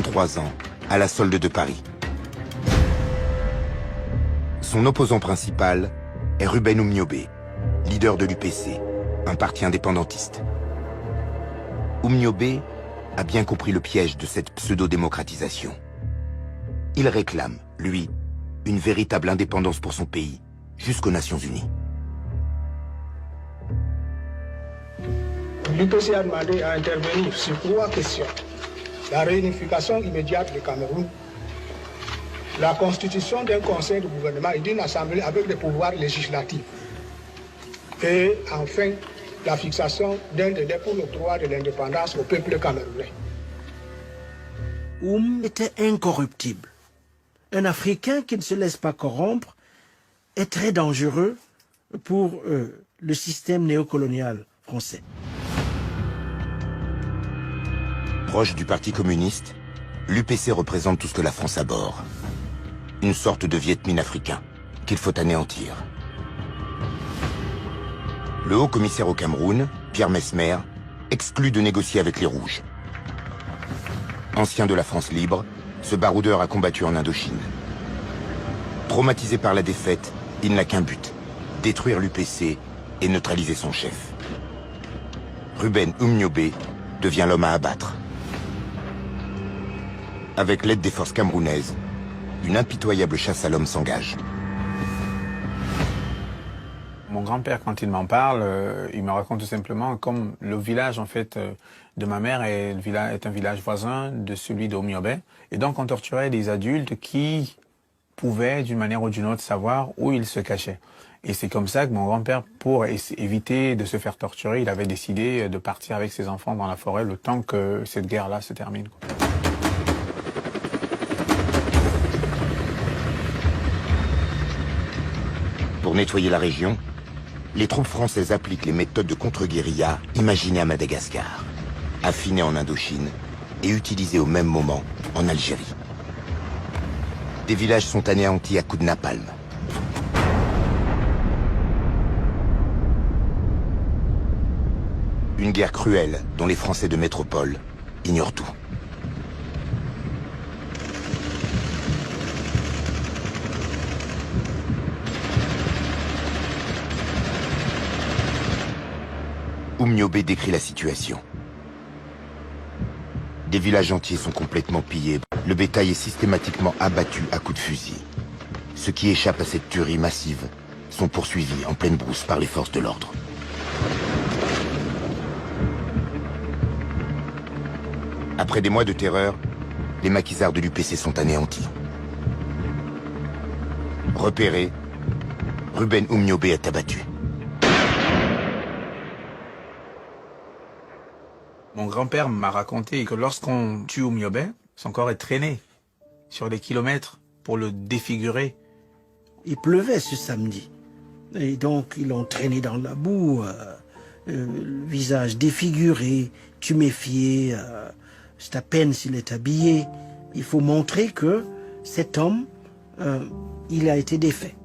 33 ans, à la solde de Paris. Son opposant principal est Ruben Oumniobé, leader de l'UPC, un parti indépendantiste. Oumniobé a bien compris le piège de cette pseudo-démocratisation. Il réclame, lui, une véritable indépendance pour son pays, jusqu'aux Nations Unies. L'UPC a demandé à intervenir sur 3 questions. La réunification immédiate du Cameroun, la constitution d'un conseil de gouvernement et d'une assemblée avec des pouvoirs législatifs. Et enfin, la fixation d'un délai pour l'octroi de l'indépendance au peuple camerounais. Était incorruptible. Un Africain qui ne se laisse pas corrompre est très dangereux pour le système néocolonial français. Proche du Parti communiste, l'UPC représente tout ce que la France abhorre. Une sorte de Viet Minh africain qu'il faut anéantir. Le haut commissaire au Cameroun, Pierre Messmer, exclut de négocier avec les Rouges. Ancien de la France libre, ce baroudeur a combattu en Indochine. Traumatisé par la défaite, il n'a qu'un but, détruire l'UPC et neutraliser son chef. Ruben Oumniobé devient l'homme à abattre. Avec l'aide des forces camerounaises, une impitoyable chasse à l'homme s'engage. Mon grand-père, quand il m'en parle, il me raconte tout simplement comme le village en fait de ma mère est un village voisin de celui d'Oumniobé. Et donc on torturait des adultes qui pouvaient d'une manière ou d'une autre savoir où ils se cachaient. Et c'est comme ça que mon grand-père, pour éviter de se faire torturer, il avait décidé de partir avec ses enfants dans la forêt le temps que cette guerre-là se termine. Pour nettoyer la région, les troupes françaises appliquent les méthodes de contre-guérilla imaginées à Madagascar, affinées en Indochine et utilisées au même moment en Algérie. Des villages sont anéantis à coups de napalm. Une guerre cruelle dont les Français de métropole ignorent tout. Oumniobé décrit la situation. Des villages entiers sont complètement pillés. Le bétail est systématiquement abattu à coups de fusil. Ceux qui échappent à cette tuerie massive sont poursuivis en pleine brousse par les forces de l'ordre. Après des mois de terreur, les maquisards de l'UPC sont anéantis. Repéré, Ruben Oumniobé est abattu. Mon grand-père m'a raconté que lorsqu'on tue Oumniobé, son corps est traîné sur des kilomètres pour le défigurer. Il pleuvait ce samedi. Et donc ils l'ont traîné dans la boue, le visage défiguré, tuméfié. C'est à peine s'il est habillé. Il faut montrer que cet homme, il a été défait.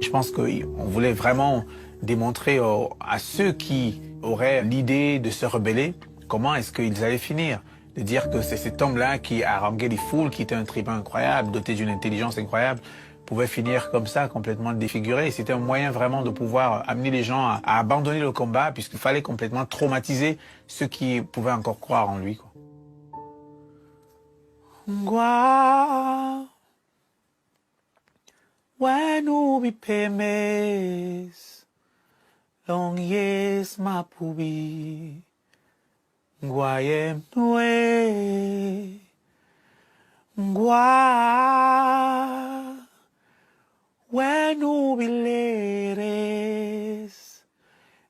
Je pense qu'on voulait vraiment démontrer à ceux qui auraient l'idée de se rebeller, comment est-ce qu'ils allaient finir. De dire que c'est cet homme-là qui haranguait les foules, qui était un tribun incroyable, doté d'une intelligence incroyable, pouvait finir comme ça, complètement défiguré. C'était un moyen vraiment de pouvoir amener les gens à abandonner le combat, puisqu'il fallait complètement traumatiser ceux qui pouvaient encore croire en lui, quoi. Long yes mapubi Nguayem nue Ngua Wenu bileres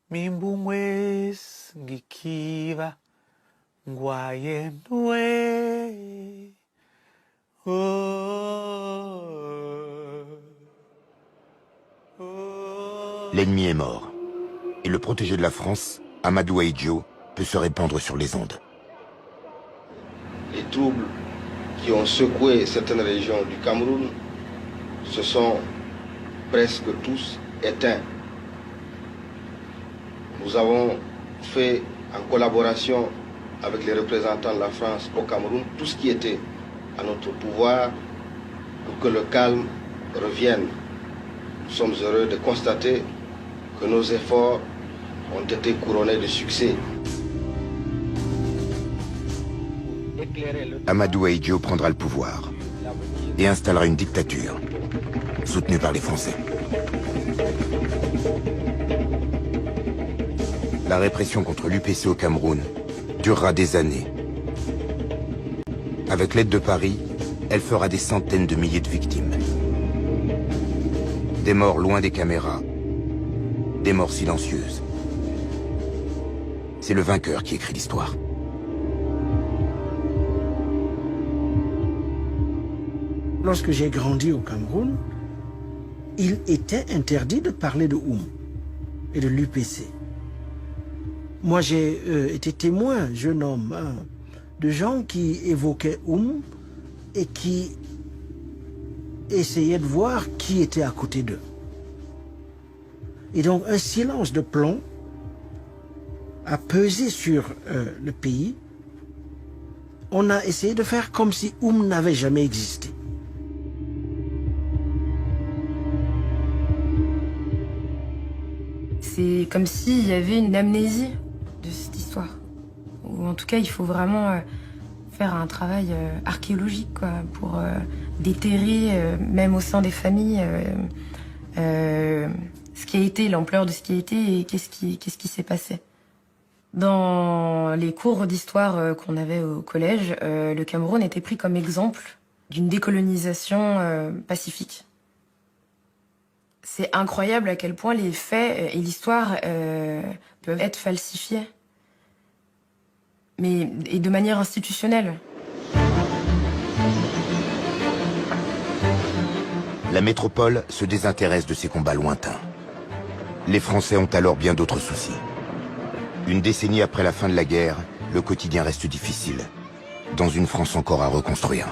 Mimbungwes Gikiva Nguayem nue L'ennemi est mort. Et le protégé de la France, Amadou Ahidjo, peut se répandre sur les ondes. Les troubles qui ont secoué certaines régions du Cameroun se sont presque tous éteints. Nous avons fait, en collaboration avec les représentants de la France au Cameroun, tout ce qui était à notre pouvoir pour que le calme revienne. Nous sommes heureux de constater que nos efforts ont été couronnés de succès. Amadou Ahidjo prendra le pouvoir et installera une dictature, soutenue par les Français. La répression contre l'UPC au Cameroun durera des années. Avec l'aide de Paris, elle fera des centaines de milliers de victimes. Des morts loin des caméras, des morts silencieuses. C'est le vainqueur qui écrit l'histoire. Lorsque j'ai grandi au Cameroun, il était interdit de parler de Oum et de l'UPC. Moi, j'ai été témoin, jeune homme, de gens qui évoquaient Oum et qui essayaient de voir qui était à côté d'eux. Et donc, un silence de plomb a pesé sur le pays. On a essayé de faire comme si Oum n'avait jamais existé. C'est comme s'il y avait une amnésie de cette histoire. Ou en tout cas, il faut vraiment faire un travail archéologique quoi, pour déterrer, même au sein des familles, ce qui a été, l'ampleur de ce qui a été et qu'est-ce qui s'est passé. Dans les cours d'histoire qu'on avait au collège, le Cameroun était pris comme exemple d'une décolonisation pacifique. C'est incroyable à quel point les faits et l'histoire peuvent être falsifiés, et de manière institutionnelle. La métropole se désintéresse de ces combats lointains. Les Français ont alors bien d'autres soucis. Une décennie après la fin de la guerre, le quotidien reste difficile, dans une France encore à reconstruire.